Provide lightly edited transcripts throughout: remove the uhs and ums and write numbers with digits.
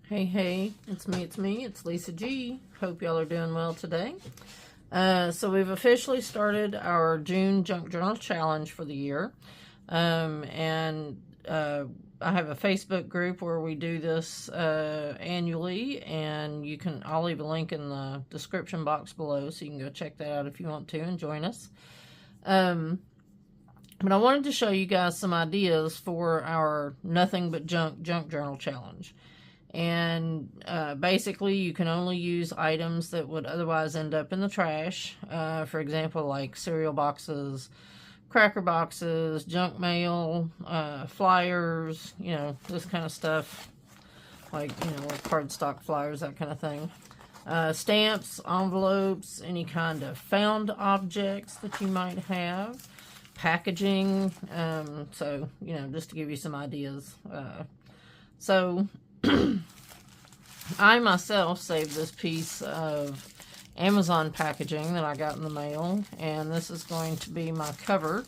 Hey, it's me, it's Lisa G. Hope y'all are doing well today. So we've officially started our June Junk Journal Challenge for the year. And I have a Facebook group where we do this annually, and I'll leave a link in the description box below so you can go check that out if you want to and join us. But I wanted to show you guys some ideas for our Nothing But Junk Journal Challenge. And basically you can only use items that would otherwise end up in the trash. For example, like cereal boxes, cracker boxes, junk mail, flyers, this kind of stuff. Like, cardstock flyers, that kind of thing. Stamps, envelopes, any kind of found objects that you might have. Packaging, so, just to give you some ideas. I myself saved this piece of Amazon packaging that I got in the mail, and this is going to be my cover.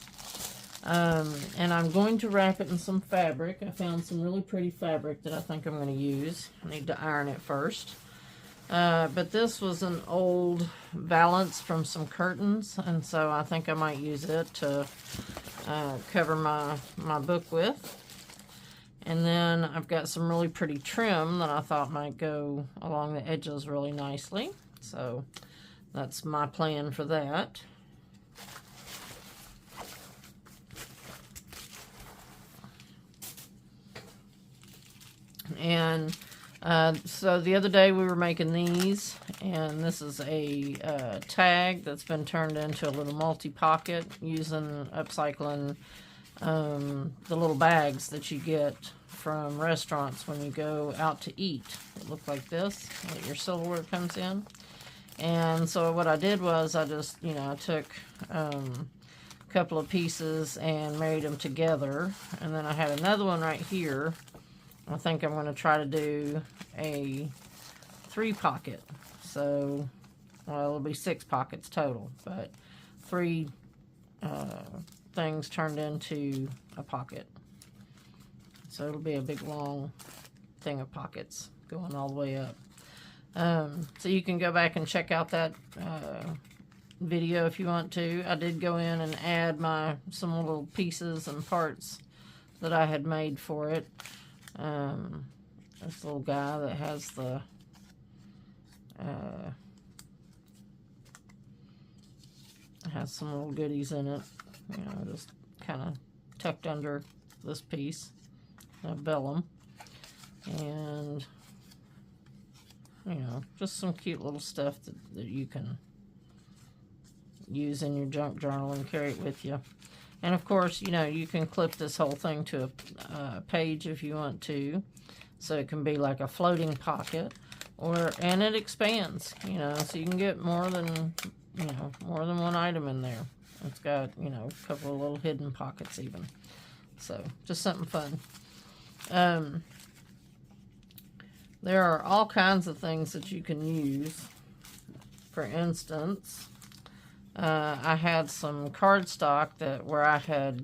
And I'm going to wrap it in some fabric. I found some really pretty fabric that I think I'm going to use. I need to iron it first. But this was an old valance from some curtains, and so I think I might use it to cover my book with. And then I've got some really pretty trim that I thought might go along the edges really nicely. So that's my plan for that. And so the other day we were making these, and this is a tag that's been turned into a little multi-pocket using upcycling the little bags that you get from restaurants when you go out to eat. It look like this, that your silverware comes in. And so what I did was I just, I took a couple of pieces and married them together. And then I had another one right here. I think I'm going to try to do a 3-pocket. So, well, it'll be 6 pockets total, but 3 things turned into a pocket. So it'll be a big long thing of pockets going all the way up. So you can go back and check out that video if you want to. I did go in and add some little pieces and parts that I had made for it. This little guy that has the has some little goodies in it. Just kind of tucked under this piece of vellum, and just some cute little stuff that you can use in your junk journal and carry it with you. And of course, you can clip this whole thing to a page if you want to, so it can be like a floating pocket, and it expands, so you can get more than one item in there. It's got, a couple of little hidden pockets even. So, just something fun. There are all kinds of things that you can use. For instance, I had some cardstock where I had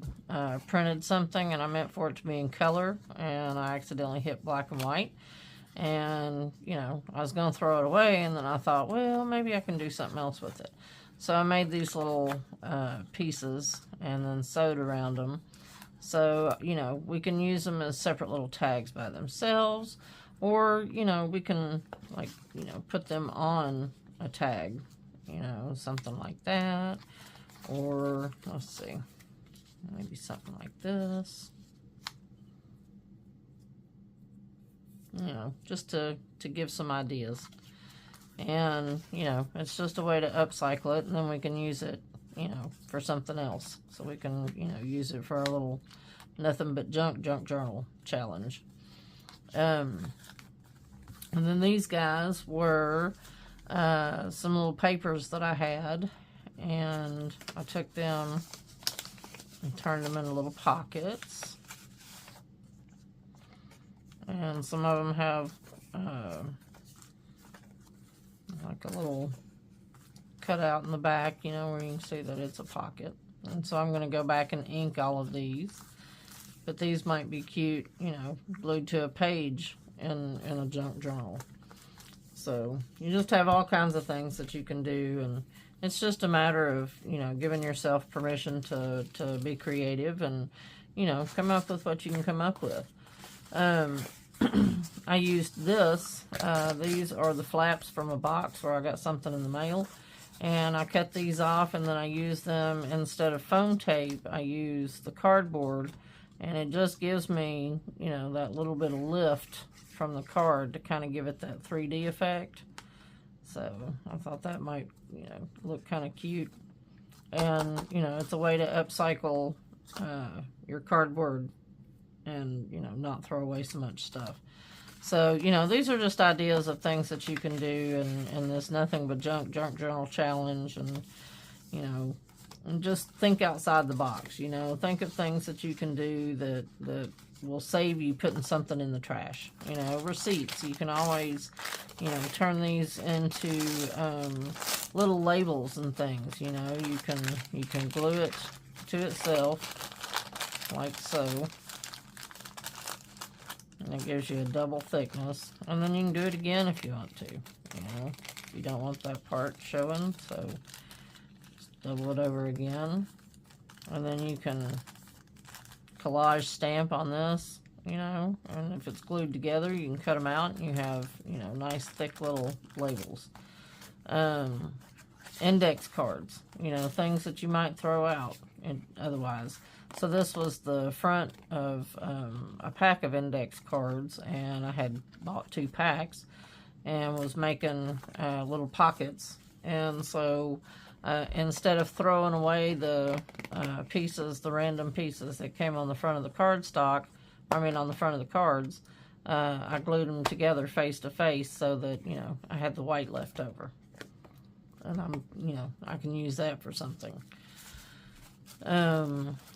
printed something and I meant for it to be in color, and I accidentally hit black and white. And, I was going to throw it away, and then I thought, well, maybe I can do something else with it. So I made these little pieces and then sewed around them. So, we can use them as separate little tags by themselves, or, we can, put them on a tag, something like that. Or, let's see, maybe something like this. Just to give some ideas. And, it's just a way to upcycle it, and then we can use it, for something else. So we can, use it for our little Nothing But Junk Journal Challenge. And then these guys were some little papers that I had, and I took them and turned them into little pockets. And some of them have like a little cutout in the back, where you can see that it's a pocket. And so I'm going to go back and ink all of these. But these might be cute, glued to a page in a junk journal. So you just have all kinds of things that you can do, and it's just a matter of, you know, giving yourself permission to be creative and, you know, come up with what you can come up with. I used this. These are the flaps from a box where I got something in the mail. And I cut these off, and then I use them instead of foam tape. I use the cardboard, and it just gives me, you know, that little bit of lift from the card to kind of give it that 3D effect. So I thought that might, you know, look kind of cute. And, you know, it's a way to upcycle your cardboard and, you know, not throw away so much stuff. So, you know, these are just ideas of things that you can do in this Nothing But Junk Journal Challenge. And, you know, and just think outside the box, you know. Think of things that you can do that will save you putting something in the trash. You know, receipts. You can always, you know, turn these into little labels and things, you know. You can glue it to itself, like so. And it gives you a double thickness. And then you can do it again if you want to. You know, if you don't want that part showing. So, just double it over again. And then you can collage stamp on this, you know. And if it's glued together, you can cut them out. And you have, you know, nice thick little labels. Index cards. You know, things that you might throw out otherwise. So this was the front of a pack of index cards, and I had bought 2 packs and was making little pockets. And so instead of throwing away the pieces, the random pieces that came on the front of the cardstock, on the front of the cards, I glued them together face to face so that, you know, I had the white left over. And you know, I can use that for something.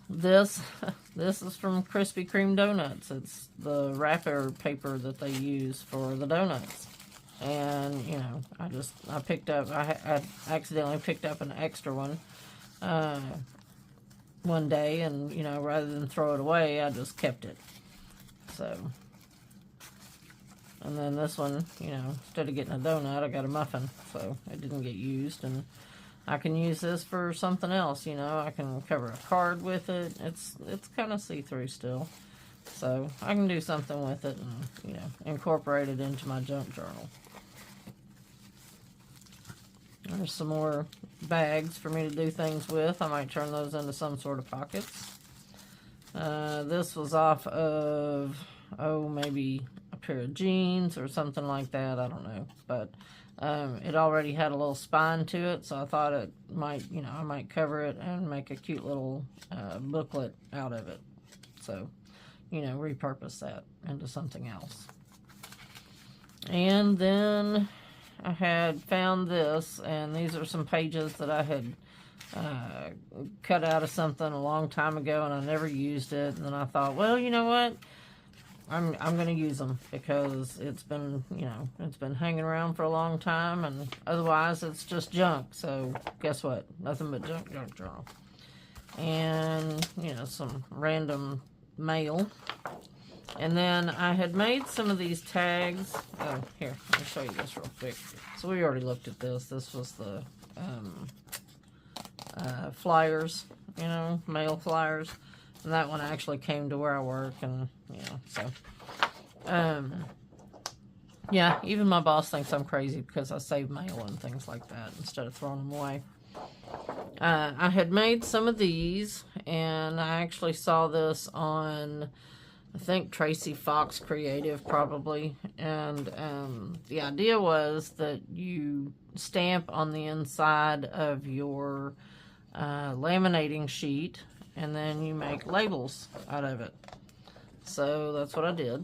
This is from Krispy Kreme donuts. It's the wrapper paper that they use for the donuts. And, you know, I picked up, I accidentally picked up an extra one one day, and, you know, rather than throw it away, I just kept it. So, and then this one, you know, instead of getting a donut, I got a muffin, so it didn't get used. And I can use this for something else, you know. I can cover a card with it. It's kind of see-through still. So I can do something with it and, you know, incorporate it into my junk journal. There's some more bags for me to do things with. I might turn those into some sort of pockets. This was off of, maybe a pair of jeans or something like that. I don't know. But it already had a little spine to it, so I thought it might, you know, I might cover it and make a cute little booklet out of it. So, you know, repurpose that into something else. And then I had found this, and these are some pages that I had cut out of something a long time ago, and I never used it. And then I thought, well, you know what? I'm going to use them because it's been, you know, it's been hanging around for a long time, and otherwise it's just junk. So guess what? Nothing but junk journal. And, you know, some random mail. And then I had made some of these tags. Oh, here, let me show you this real quick. So we already looked at this. This was the flyers, you know, mail flyers. And that one actually came to where I work, and, you know, so, yeah, even my boss thinks I'm crazy because I save mail and things like that instead of throwing them away. I had made some of these, and I actually saw this on, I think, Tracy Fox Creative, probably, and the idea was that you stamp on the inside of your laminating sheet, and then you make labels out of it. So that's what I did.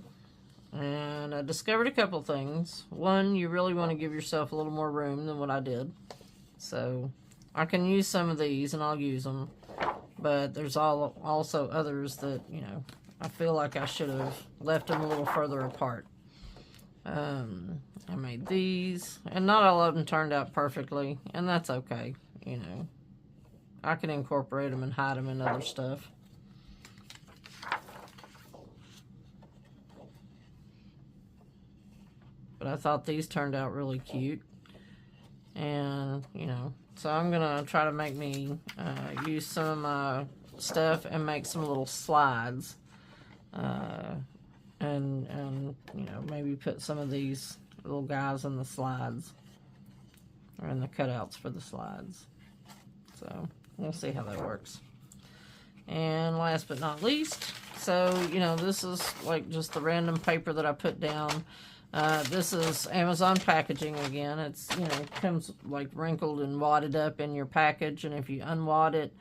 And I discovered a couple things. One, you really want to give yourself a little more room than what I did. So I can use some of these, and I'll use them. But there's also others that, you know, I feel like I should have left them a little further apart. I made these, and not all of them turned out perfectly, and that's okay, you know. I can incorporate them and hide them in other stuff. but I thought these turned out really cute. And, you know, so I'm going to try to make me use some of my stuff and make some little slides. And, you know, maybe put some of these little guys in the slides. Or in the cutouts for the slides. So, we'll see how that works. And last but not least, so, you know, this is like just the random paper that I put down. This is Amazon packaging again. It's, you know, comes like wrinkled and wadded up in your package. And if you unwad it,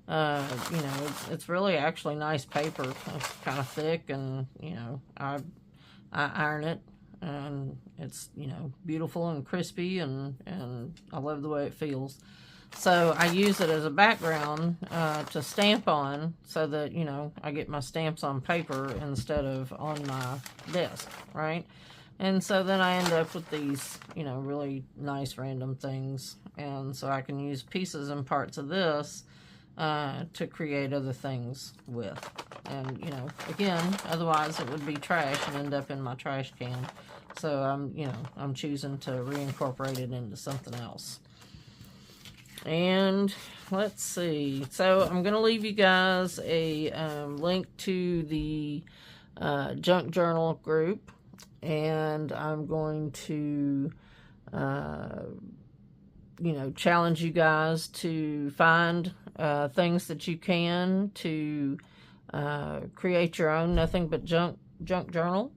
you know, it's really actually nice paper. It's kind of thick, and, you know, I iron it. And it's, you know, beautiful and crispy, and I love the way it feels. So I use it as a background to stamp on, so that, you know, I get my stamps on paper instead of on my desk, right? And so then I end up with these, you know, really nice random things. And so I can use pieces and parts of this to create other things with. And, you know, again, otherwise it would be trash and end up in my trash can. So I'm choosing to reincorporate it into something else. And let's see. So I'm going to leave you guys a link to the junk journal group. And I'm going to, you know, challenge you guys to find things that you can to create your own nothing but junk journal.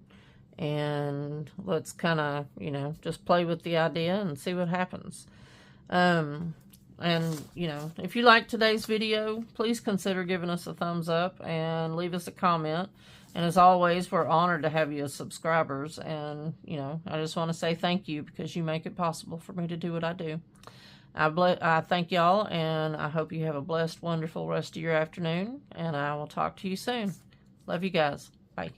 And let's kind of, you know, just play with the idea and see what happens. And, you know, if you like today's video, please consider giving us a thumbs up and leave us a comment. And as always, we're honored to have you as subscribers. And, you know, I just want to say thank you, because you make it possible for me to do what I do. I thank y'all, and I hope you have a blessed, wonderful rest of your afternoon. And I will talk to you soon. Love you guys. Bye.